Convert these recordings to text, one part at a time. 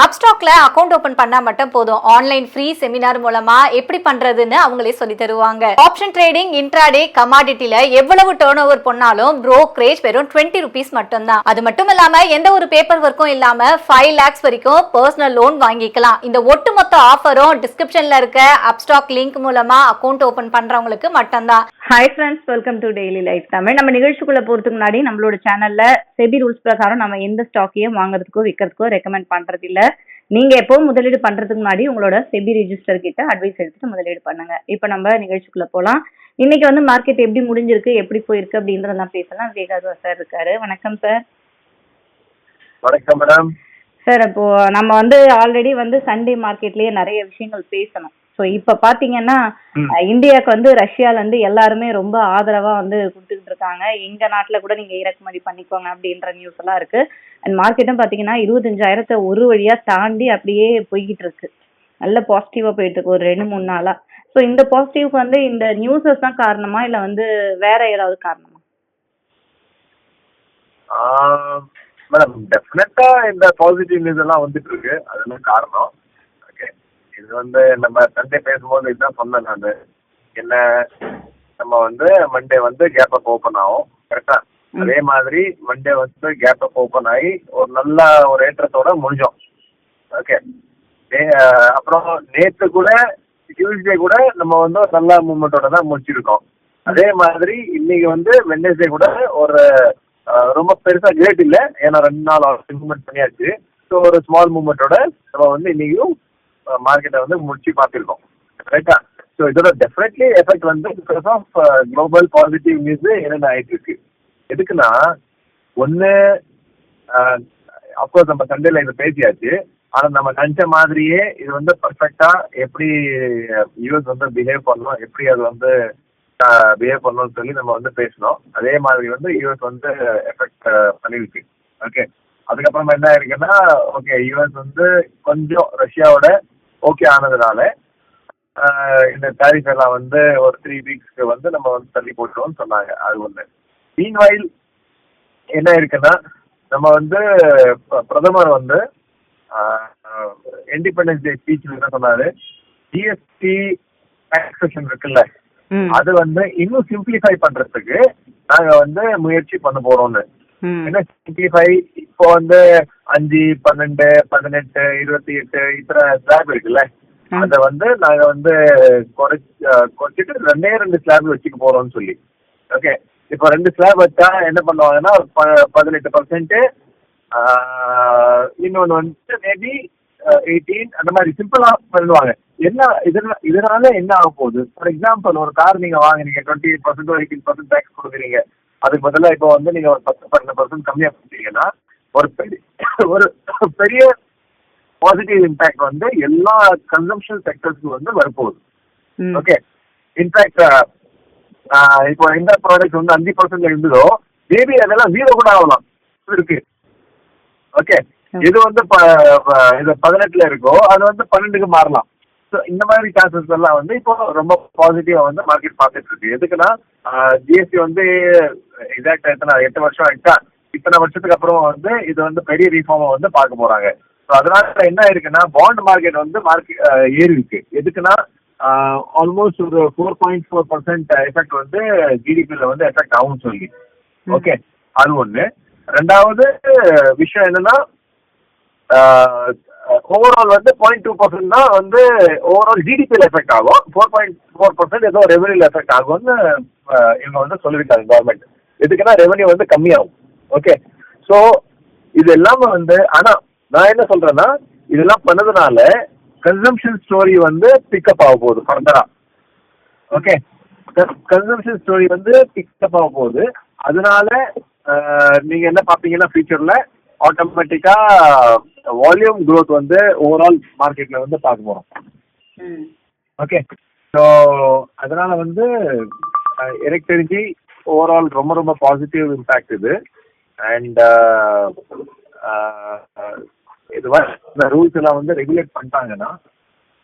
அப்ஸ்டாக்ல account open பண்ணா மட்டும் போதும். ஆன்லைன் ஃப்ரீ செமினார் மூலமா எப்படி பண்றதுன்னு அவங்களே சொல்லி தருவாங்க. ஆப்ஷன் ட்ரேடிங், இன்ட்ராடே, கமாடிட்டில எவ்வளவு டர்ன் ஓவர் பண்ணாலும் brokerage வெறும் 20 rupees மட்டும் தான். அது மட்டும் இல்லாம எந்த ஒரு பேப்பர் ஒர்க்கும் இல்லாம 5 lakhs வரைக்கும் பர்சனல் லோன் வாங்கிக்கலாம். இந்த ஒட்டுமொத்த ஆஃபரும் டிஸ்கிரிப்ஷன்ல இருக்க அப்ஸ்டாக் லிங்க் மூலமா அக்கவுண்ட் ஓபன் பண்றவங்களுக்கு மட்டும்தான். Hi friends, welcome to daily life Tamil. நம்ம நிகழ்ச்சிக்குள்ள போறதுக்கு முன்னாடி நம்மளோட சேனல்ல செபி ரூல்ஸ் பிரகாரம் நம்ம எந்த ஸ்டாக்கையும் வாங்குறதுக்கோ விற்கிறதுக்கோ ரெக்கமெண்ட் பண்றது இல்ல. நீங்க எப்பவும் முதலீடு பண்றதுக்கு முன்னாடி உங்களோட செபி ரெஜிஸ்டர் கிட்ட அட்வைஸ் எடுத்துட்டு முதலீடு பண்ணுங்க. இப்போ நம்ம நிகழ்ச்சிக்குள்ள போலாம். இன்னைக்கு வந்து மார்க்கெட் எப்படி முடிஞ்சிருக்கு, எப்படி போயிருக்கு அப்படின்றதெல்லாம் பேசலாம். விவேகாதுவா சார் இருக்காரு. வணக்கம் சார். வணக்கம் மேடம். சார், இப்போ நம்ம வந்து ஆல்ரெடி வந்து சண்டே மார்க்கெட்லயே நிறைய விஷயங்கள் பேசணும். ஸோ இப்போ பார்த்தீங்கன்னா இந்தியாவுக்கு வந்து ரஷ்யால இருந்து எல்லாருமே ரொம்ப ஆதரவா வந்து கொடுத்துக்கிட்டு இருக்காங்க. எங்க நாட்டில் கூட நீங்க இறக்குமதி பண்ணிக்கோங்க அப்படின்ற நியூஸ் எல்லாம் இருக்கு. அண்ட் மார்க்கெட்டும் பார்த்தீங்கன்னா 25,000 ஒரு வழியா தாண்டி அப்படியே போய்கிட்டு இருக்கு. நல்ல பாசிட்டிவா போயிட்டு இருக்கு ஒரு 2-3 நாளா. ஸோ இந்த பாசிட்டிவ்க்கு வந்து இந்த நியூஸஸ் தான் காரணமா இல்லை வந்து வேற ஏதாவது காரணமா? மேடம், டெஃபினட்டா இந்த பாசிட்டிவ் நியூஸ் எல்லாம் வந்துட்டு இருக்கு. அதெல்லாம் காரணம். ஓகே, இது வந்து நம்ம சண்டே பேசும்போது இதுதான் சொன்னேன் நான். என்ன, நம்ம வந்து மண்டே வந்து கேப் அப் ஓப்பன் ஆகும். கரெக்டா? அதே மாதிரி மண்டே வந்து கேப் அப் ஓப்பன் ஆகி ஒரு நல்ல ஒரு ஏற்றத்தோட முடிஞ்சோம். ஓகே, அப்புறம் நேற்று கூட டியூஸ்டே கூட நம்ம வந்து ஒரு நல்ல மூவ்மெண்டோட தான் முடிச்சிருக்கோம். அதே மாதிரி இன்னைக்கு வந்து வெட்னஸ்டே கூட ஒரு ரொம்ப பெருசா கிரேட் இல்லை, ஏன்னா 2 நாள் மூவ்மெண்ட் பண்ணியாச்சு. ஸோ ஒரு ஸ்மால் மூவ்மெண்டோட நம்ம வந்து இன்னைக்கும் மார்க்கெட்டை வந்து முடிச்சு பார்த்துருக்கோம். ரைட்டா? ஸோ இதோட டெஃபினெட்லி எஃபெக்ட் வந்து because of global positive news என்னென்ன ஆயிட்டு இருக்கு. எதுக்குன்னா, ஒன்று அப்கோர்ஸ் நம்ம சண்டேல இதை பேசியாச்சு. ஆனால் நம்ம நினச்ச மாதிரியே இது வந்து பர்ஃபெக்டா எப்படி யூஎஸ் வந்து பிஹேவ் பண்ணணும், எப்படி அது வந்து பிஹேவ் பண்ணணும்னு சொல்லி நம்ம வந்து பேசணும். அதே மாதிரி வந்து யூஎஸ் வந்து எஃபெக்ட் பண்ணிருக்கு. ஓகே, அதுக்கப்புறமா என்ன இருக்குன்னா, ஓகே யூஎஸ் வந்து கொஞ்சம் ரஷ்யாவோட ஓகே ஆனதுனால இந்த டாரிஃப் எல்லாம் வந்து ஒரு 3 weeksக்கு வந்து நம்ம வந்து தள்ளி போட்டுருவோம்னு சொன்னாங்க. அது ஒன்று. மீன்வைல் என்ன இருக்குன்னா, நம்ம வந்து பிரதமர் வந்து இண்டிபெண்டன்ஸ் டே ஸ்பீச்ல என்ன சொன்னாரு, ஜிஎஸ்டி டாக்ஸேஷன் இருக்குல்ல, அது வந்து இன்னும் சிம்பிளிஃபை பண்றதுக்கு நாங்க வந்து முயற்சி பண்ண போறோம்னு. என்ன சிம்பிளிஃபை? இப்போ வந்து 5, 12, 18, 28 இத்தனை ஸ்லாப் இருக்குல்ல, அதை வந்து நாங்க வந்து குறைச்சிட்டு 2 ஸ்லாப் வச்சுக்க போறோம்னு சொல்லி. ஓகே, இப்போ 2 ஸ்லாப் வச்சா என்ன பண்ணுவாங்கன்னா 18%, இன்னொன்று வந்து மேபி 18 அந்த மாதிரி சிம்பிளா பண்ணுவாங்க. என்ன இதனால என்ன ஆக போகுது? ஃபார் எக்ஸாம்பிள், ஒரு கார் நீங்க வாங்குறீங்க, 28% 18% டேக்ஸ் கொடுக்குறீங்க. அதுக்கு பதிலாக இப்போ வந்து நீங்க ஒரு 10-12% கம்மியா கொடுத்தீங்கன்னா ஒரு பெரிய பாசிட்டிவ் இம்பாக்ட் வந்து எல்லா கன்சம்ஷன் செக்டர்ஸ்க்கு வந்து வரப்போகுது. ஓகே, இன்ஃபேக்ட் இப்போ எந்த ப்ராடக்ட் வந்து 5% இருந்ததோ மேபி அதெல்லாம் 0 கூட ஆகலாம் இருக்கு. ஓகே, இது வந்து இது 18 இருக்கோ அது வந்து 12க்கு மாறலாம். ஸோ இந்த மாதிரி சான்சஸ் எல்லாம் வந்து இப்போ ரொம்ப பாசிட்டிவா வந்து மார்க்கெட் பார்த்துட்டு இருக்கு. எதுக்குன்னா, ஜிஎஸ்டி வந்து எக்ஸாக்ட் எத்தனை 8 வருஷம் ஆயிட்டா, இத்தனை வருஷத்துக்கு அப்புறம் வந்து இது வந்து பெரிய ரீஃபார்மை வந்து பார்க்க போறாங்க. ஸோ அதனால என்ன இருக்குன்னா, பாண்ட் மார்க்கெட் வந்து ஏறி இருக்கு. எதுக்குன்னா, ஆல்மோஸ்ட் ஒரு 4.4% எஃபெக்ட் வந்து ஜிடிபியில் வந்து எஃபெக்ட் ஆகும்னு சொல்லி. ஓகே, அது ஒன்று. ரெண்டாவது விஷயம் என்னன்னா, ஓவரால் வந்து 0.2% தான் வந்து ஓவரால் ஜிடிபியில் எஃபெக்ட் ஆகும். 4.4% ஏதோ ரெவன்யூல எஃபெக்ட் ஆகும்னு இவங்க வந்து சொல்லியிருக்காங்க கவர்மெண்ட். எதுக்குன்னா ரெவன்யூ வந்து கம்மியாகும். ஓகே, ஸோ இது எல்லாமே வந்து, ஆனா நான் என்ன சொல்றேன்னா, இதெல்லாம் பண்ணதுனால கன்சம்ஷன் ஸ்டோரி வந்து பிக்கப் ஆக போகுது ஃபர்தரா. ஓகே, கன்சம்ஷன் ஸ்டோரி வந்து பிக்கப் ஆக போகுது. அதனால நீங்க என்ன பாப்பீங்கன்னா, ஃபியூச்சர்ல ஆட்டோமேட்டிக்கா வால்யூம் க்ரோத் வந்து ஓவரால் மார்க்கெட்ல வந்து பார்க்க போறோம். ஓகே, ஸோ அதனால வந்து எனக்கு தெரிஞ்சு ஓவரால் ரொம்ப ரொம்ப பாசிட்டிவ் இம்பாக்ட் இது. அண்ட் இது இந்த ரூல்ஸ் எல்லாம் வந்து ரெகுலேட் பண்ணிட்டாங்கன்னா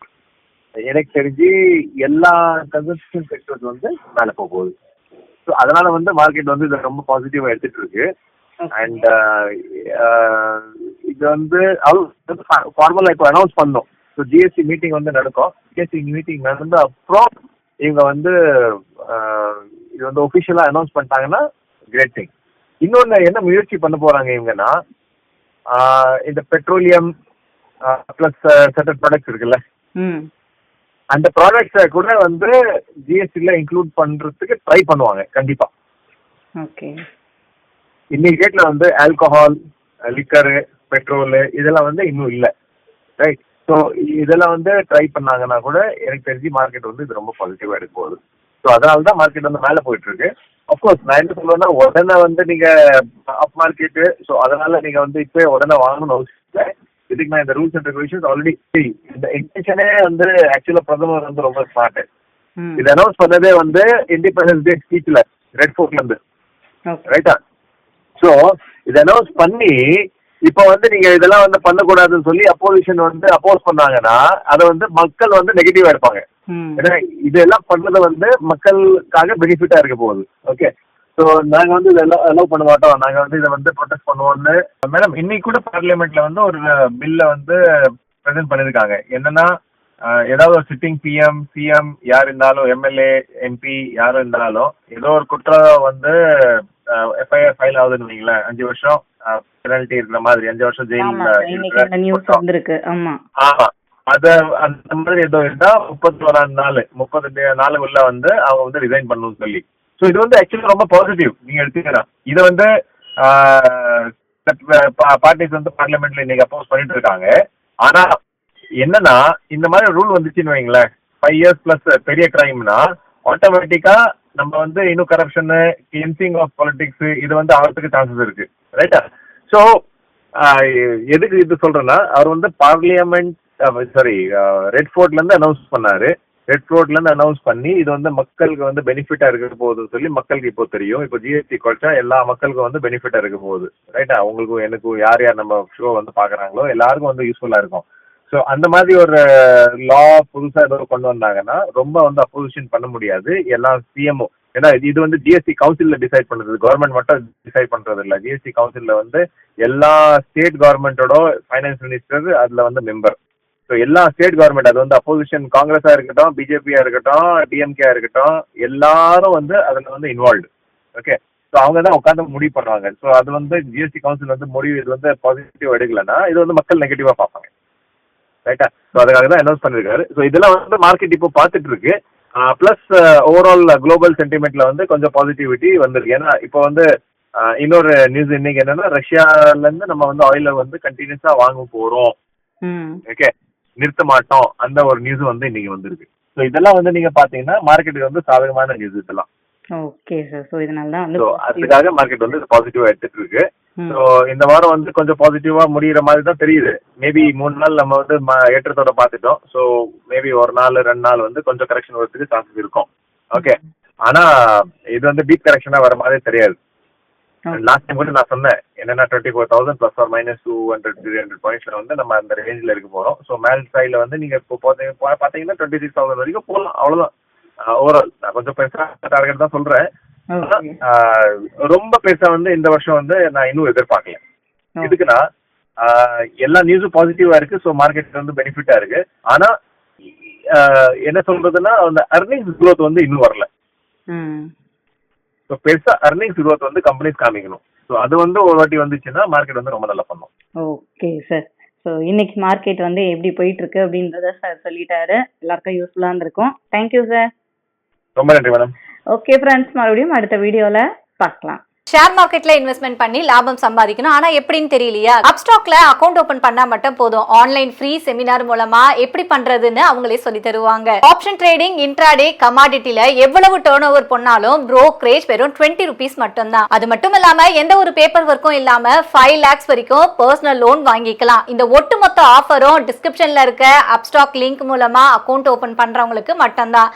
எனக்கு தெரிஞ்சு எல்லா கன்சம்ஷன் செக்டர்ஸ் வந்து மேலே போக போகுது. ஸோ அதனால வந்து மார்க்கெட் வந்து இதை ரொம்ப பாசிட்டிவா எடுத்துட்டு இருக்கு. அண்ட் இது வந்து ஃபார்மலா இப்போ அனௌன்ஸ் பண்ணோம். ஸோ ஜிஎஸ்டி மீட்டிங் வந்து நடக்கும். ஜிஎஸ்டி மீட்டிங் நடந்து அப்புறம் இவங்க வந்து இது வந்து ஒஃபிஷியலா அனௌன்ஸ் பண்ணிட்டாங்கன்னா கிரேட் திங். இன்னொன்று என்ன முயற்சி பண்ண போறாங்க இவங்கன்னா, இந்த பெட்ரோலியம் பிளஸ் சர்டன் ப்ராடக்ட்ஸ் இருக்குல்ல, அந்த ப்ராடக்ட்ஸை கூட வந்து ஜிஎஸ்டில இன்க்ளூட் பண்றதுக்கு ட்ரை பண்ணுவாங்க கண்டிப்பா. ஓகே. இன்னைக்கு டேட்ல வந்து ஆல்கஹால், லிக்கரு, பெட்ரோலு இதெல்லாம் வந்து இன்னும் இல்லை, ரைட்? ஸோ இதெல்லாம் வந்து ட்ரை பண்ணாங்கன்னா கூட எனக்கு தெரிஞ்சு மார்க்கெட் வந்து இது ரொம்ப பாசிட்டிவா எடுக்க போகுது. ஸோ அதனால தான் மார்க்கெட் வந்து மேலே போயிட்டு இருக்கு. அப்கோர்ஸ் நான் என்ன சொல்லுவேன்னா, உடனே வந்து நீங்க அப் மார்க்கெட்டு, ஸோ அதனால நீங்க வந்து இப்போ உடனே வாங்கணும் அவசியம் இல்லை. இதுக்கு நான் இந்த ரூல்ஸ் அண்ட் ரெகுலேஷன்ஸ் ஆல்ரெடி இந்த இன்டென்ஷனே வந்து ஆக்சுவலா பிரதமர் வந்து ரொம்ப ஸ்மார்ட். இது அனௌன்ஸ் பண்ணதே வந்து இண்டிபெண்டன்ஸ் டே ஸ்பீச்ல ரெட் ஃபோர்ட்ல இருந்து, ரைட்டா? ஸோ இதை அனௌன்ஸ் பண்ணி இப்போ வந்து நீங்க இதெல்லாம் வந்து பண்ணக்கூடாதுன்னு சொல்லி அப்போசிஷன் வந்து அப்போஸ் பண்ணாங்கன்னா அதை வந்து மக்கள் வந்து நெகட்டிவா எடுப்பாங்க. ஏன்னா இதெல்லாம் பண்ணது வந்து மக்களுக்காக பெனிஃபிட்டா இருக்க போகுது. ஓகே, ஸோ நாங்கள் வந்து இதெல்லாம் அலோவ் பண்ண மாட்டோம், நாங்கள் வந்து இதை வந்து ப்ரொடெஸ்ட் பண்ணுவோம்னு. மேடம் இன்னைக்கு கூட பார்லிமெண்ட்ல வந்து ஒரு பில்லை வந்து ப்ரெசென்ட் பண்ணியிருக்காங்க. என்னன்னா, ஏதாவது ஒரு சிட்டிங் சிஎம் யார் இருந்தாலும், எம்எல்ஏ எம்பி யாரும் இருந்தாலும் ஏதோ ஒரு குற்றம் வந்து எஃப்ஐஆர் ஃபைல் ஆகுதுன்னு வைங்களேன், 5 வருஷம் பெனல்ட்டி இருக்கிற மாதிரி, 5 வருஷம் ஜெயிலுக்கு. ஆமா, அத அந்த மாதிரி ஏதோ இருந்தா 30 நாளுக்குள்ள வந்து அவங்க வந்து ரிசைன் பண்ணணும்னு சொல்லி. ஸோ இது வந்து ஆக்சுவலி ரொம்ப பாசிட்டிவ் நீங்க எடுத்துக்கலாம். இதை வந்து பார்ட்டிஸ் வந்து பார்லிமெண்ட்ல இன்னைக்கு அப்போஸ் பண்ணிட்டு இருக்காங்க. ஆனா என்னன்னா, இந்த மாதிரி ரூல் வந்துச்சுன்னு வைங்களேன், 5 இயர்ஸ் பிளஸ் பெரிய கிரைம்னா ஆட்டோமேட்டிக்கா நம்ம வந்து இன்னும் கரப்ஷனு, கிளென்சிங் ஆஃப் பாலிடிக்ஸ் இது வந்து ஆகிறதுக்கு சான்சஸ் இருக்கு, ரைட்டா? ஸோ எதுக்கு இது சொல்றேன்னா, அவர் வந்து பார்லிமெண்ட் ரெட் ஃபோர்ட்ல இருந்து அனௌன்ஸ் பண்ணாரு. ரெட் ஃபோர்ட்ல இருந்து அனௌன்ஸ் பண்ணி இது வந்து மக்களுக்கு வந்து பெனிஃபிட்டா இருக்க போகுதுன்னு சொல்லி மக்களுக்கு இப்போ தெரியும். இப்போ ஜிஎஸ்டி குறைச்சா எல்லா மக்களுக்கும் வந்து பெனிஃபிட்டா இருக்க போகுது, ரைட்டா? உங்களுக்கும் எனக்கும் யார் யார் நம்ம ஷோ வந்து பாக்குறாங்களோ எல்லாருக்கும் வந்து யூஸ்ஃபுல்லா இருக்கும். ஸோ அந்த மாதிரி ஒரு லா புதுசா ஏதோ கொண்டு வந்தாங்கன்னா ரொம்ப வந்து அப்போசிஷன் பண்ண முடியாது எல்லா சிஎம்ஓ. ஏன்னா இது வந்து ஜிஎஸ்டி கவுன்சில்ல டிசைட் பண்றது, கவர்மெண்ட் மட்டும் டிசைட் பண்றது இல்லை. ஜிஎஸ்டி கவுன்சில்ல வந்து எல்லா ஸ்டேட் கவர்மெண்டோட ஃபைனான்ஸ் மினிஸ்டர் அதுல வந்து மெம்பர். ஸோ எல்லா ஸ்டேட் கவர்மெண்ட், அது வந்து அப்போசிஷன் காங்கிரஸா இருக்கட்டும், பிஜேபியா இருக்கட்டும், டிஎம்கே இருக்கட்டும், எல்லாரும் வந்து அதுல வந்து இன்வால்வ்டு. ஓகே, ஸோ அவங்க தான் உட்காந்து முடிவு பண்ணுவாங்க. ஸோ அது வந்து ஜிஎஸ்டி கவுன்சில் வந்து முடிவு இது வந்து பாசிட்டிவ் எடுக்கலன்னா இது வந்து மக்கள் நெகட்டிவா பார்ப்பாங்க, ரைட்டா? ஸோ அதுக்காக தான் அனௌன்ஸ் பண்ணிருக்காரு. ஸோ இதெல்லாம் வந்து மார்க்கெட் இப்போ பார்த்துட்டு இருக்கு. பிளஸ் ஓவரால் குளோபல் சென்டிமெண்ட்ல வந்து கொஞ்சம் பாசிட்டிவிட்டி வந்திருக்கு. ஏன்னா இப்போ வந்து இன்னொரு நியூஸ் இன்னைக்கு என்னன்னா, ரஷ்யால இருந்து நம்ம வந்து ஆயில வந்து கண்டினியூஸா வாங்க போறோம், ஓகே, நிறுத்த மாட்டோம், அந்த ஒரு நியூஸ் வந்து இன்னைக்கு வந்திருக்கு. ஸோ இதெல்லாம் வந்து நீங்க பாத்தீங்கன்னா மார்க்கெட்டுக்கு வந்து சாதகமான நியூஸ் இதெல்லாம். Okay sir. ஸோ இதனால தான் வந்து அதுக்காக மார்க்கெட் வந்து பாசிட்டிவா எடுத்துட்டு இருக்கு. ஸோ இந்த வாரம் வந்து கொஞ்சம் பாசிட்டிவா முடிகிற மாதிரி தான் தெரியுது. மேபி 3 நாள் நம்ம வந்து ஏற்றத்தோட பார்த்துட்டோம். ஸோ மேபி ஒரு நாள் 2 நாள் வந்து கொஞ்சம் கரெக்ஷன் வரதுக்கு சான்சஸ் இருக்கும். ஓகே, ஆனா இது வந்து டீப் கரெக்ஷனா வர மாதிரி தெரியாது. லாஸ்ட் டைம் கூட நான் சொன்னேன் என்னன்னா 24,000 + or -200-300 பாயிண்ட்ஸ்ல வந்து நம்ம அந்த ரேஞ்சில் இருக்க போறோம். ஸோ மேல் சைட்ல வந்து நீங்க இப்போ பாத்தீங்கன்னா 26,000 வரைக்கும் போகலாம், அவ்வளவுதான். ஓவரால் நான் கொஞ்சம் பெருசா டார்கெட் தான் சொல்றேன். ரொம்ப பெருசா வந்து இந்த வருஷம் வந்து நான் இன்னும் எதிர்பார்க்கல. இதுக்குன்னா எல்லா நியூஸும் பாசிட்டிவா இருக்கு. ஸோ மார்க்கெட் வந்து பெனிஃபிட்டா இருக்கு. ஆனா என்ன சொல்றதுன்னா, அந்த அர்னிங்ஸ் குரோத் வந்து இன்னும் வரல. ஸோ பெருசா அர்னிங்ஸ் குரோத் வந்து கம்பெனிஸ் காமிக்கணும். ஸோ அது வந்து ஒரு வாட்டி வந்துச்சுன்னா மார்க்கெட் வந்து ரொம்ப நல்லா பண்ணும். Okay sir. ஸோ இன்னைக்கு மார்க்கெட் வந்து எப்படி போயிட்டு இருக்கு அப்படின்றத சார் சொல்லிட்டாரு. எல்லாருக்கும் யூஸ்ஃபுல்லா இருந்திருக்கும். Thank you sir. ரொம்ப நன்றி மேடம். ஓகே ஃப்ரெண்ட்ஸ், மறுபடியும் அடுத்த வீடியோல பார்க்கலாம். ஷேர் மார்க்கெட்ல இன்வெஸ்ட்மெண்ட் பண்ணி லாபம் சம்பாதிக்கணும், ஆனா எப்படின்னு தெரியலையா? அப்ஸ்டாக்ல அக்கௌண்ட் ஓபன் பண்ணா மட்டும் போதும். ஆன்லைன் ஃப்ரீ செமினார் மூலமா எப்படி பண்றதுன்னு அவங்களே சொல்லி தருவாங்க. ஆப்ஷன் ட்ரேடிங், இன்ட்ராடே, கமாடிட்டில எவ்வளவு டர்ன் ஓவர் பண்ணாலும் brokerage வெறும் 20 rupees மட்டும் தான். அது மட்டும் இல்லாம எந்த ஒரு பேப்பர் ஒர்க்கும் இல்லாம 5 lakhs வரைக்கும் பர்சனல் லோன் வாங்கிக்கலாம். இந்த ஒட்டுமொத்த ஆஃபரும் டிஸ்கிரிப்ஷன்ல இருக்க அப்ஸ்டாக் லிங்க் மூலமா அக்கௌண்ட் ஓபன் பண்றவங்களுக்கு மட்டும்தான்.